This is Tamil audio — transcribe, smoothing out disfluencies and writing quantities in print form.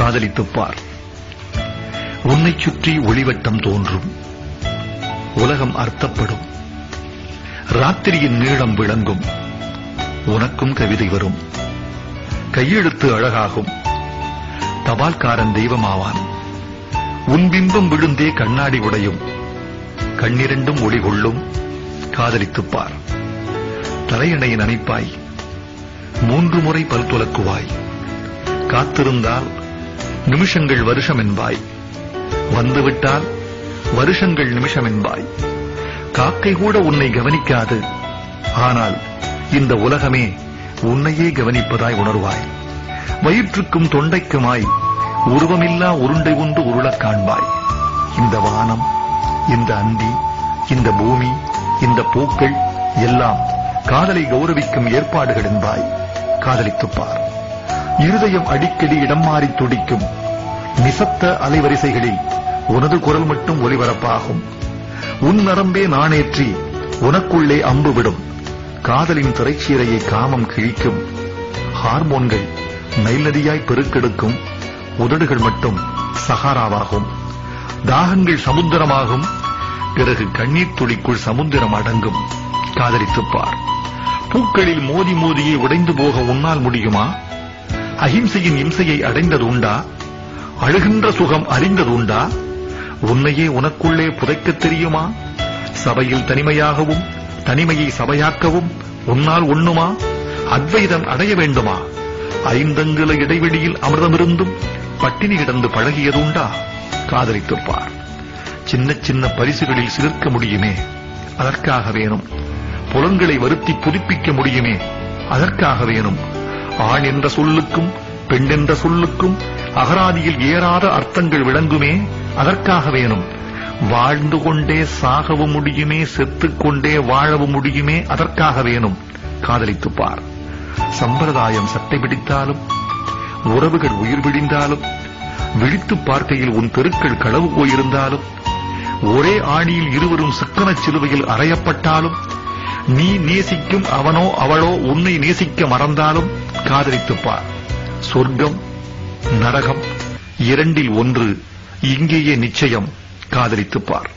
காதலித்துப் பார். உன்னைச் சுற்றி ஒளிவட்டம் தோன்றும், உலகம் அர்த்தப்படும், ராத்திரியின் நீளம் விளங்கும், உனக்கும் கவிதை வரும், கையெழுத்து அழகாகும், தபால்காரன் தெய்வமாவான், உன் பிம்பம் விழுந்தே கண்ணாடி உடையும், கண்ணிரண்டும் ஒளி கொள்ளும், காதலித்துப் பார். தலையணை நனைப்பாய், 3 முறை பல் துலக்குவாய், காத்திருந்தால் நிமிஷங்கள் வருஷம் என்பாய், வந்துவிட்டால் வருஷங்கள் நிமிஷம் என்பாய். காக்கை கூட உன்னை கவனிக்காது, ஆனால் இந்த உலகமே உன்னையே கவனிப்பதாய் உணர்வாய். வயிற்றுக்கும் தொண்டைக்குமாய் உருவமில்லா உருண்டை ஒன்று உருளக் காண்பாய். இந்த வானம், இந்த அந்தி, இந்த பூமி, இந்த பூக்கள் எல்லாம் காதலை கௌரவிக்கும் ஏற்பாடுகள் என்பாய். காதலித்துப் பார். இருதயம் அடிக்கடி இடம் மாறி துடிக்கும், நிசப்த அலைவரிசைகளில் உனது குரல் மட்டும் ஒலிபரப்பாகும். உன் நரம்பே நாணேற்றி உனக்குள்ளே அம்பு விடும், காதலின் திரைச்சீரையை காமம் கிழிக்கும். ஹார்மோன்கள் நைல் நதியாய் பெருக்கெடுக்கும், உதடுகள் மட்டும் சஹாராவாகும். தாகங்கள் சமுத்திரமாகும், பிறகு கண்ணீர் துளிக்குள் சமுத்திரம் அடங்கும். காதலித்துப் பார். பூக்களில் மோதி மோதியே உடைந்து போக உன்னால் முடியுமா? அஹிம்சையின் இம்சையை அடைந்ததுண்டா? அழுகின்ற சுகம் அறிந்ததுண்டா? உன்னையே உனக்குள்ளே புதைக்கத் தெரியுமா? சபையில் தனிமையாகவும் தனிமையை சபையாக்கவும் உன்னால் ஒண்ணுமா? அத்வைதம் அடைய வேண்டுமா? 5 அங்குல இடைவெளியில் அமிர்தமிருந்தும் பட்டினி கிடந்து பழகியதுண்டா? காதலித்துப் பார். சின்ன சின்ன பரிசுகளில் சிலிர்க்க முடியுமே, அதற்காக வேணும். புலன்களை வருத்தி புதுப்பிக்க முடியுமே, அதற்காக வேணும். ஆண் என்ற சொல்லுக்கும் பெண் என்ற சொல்லுக்கும் அகராதியில் ஏறாத அர்த்தங்கள் விளங்குமே, அதற்காக வேணும். வாழ்ந்து கொண்டே சாகவும் முடியுமே, செத்துக் கொண்டே வாழவும் முடியுமே, அதற்காக வேணும். காதலித்துப் பார். சம்பிரதாயம் சட்டை பிடித்தாலும், உறவுகள் உயிர் பிடிந்தாலும், விழித்துப் பார்க்கையில் உன் தெருக்கள் களவு போயிருந்தாலும், ஒரே ஆணியில் இருவரும் சக்கரச் சிலுவையில் அறையப்பட்டாலும், நீ நேசிக்கும் அவனோ அவளோ உன்னை நேசிக்க மறந்தாலும், காதலித்துப் பார். சொர்க்கம் நரகம் 2இல் 1 இங்கேயே நிச்சயம். காதலித்துப் பார்.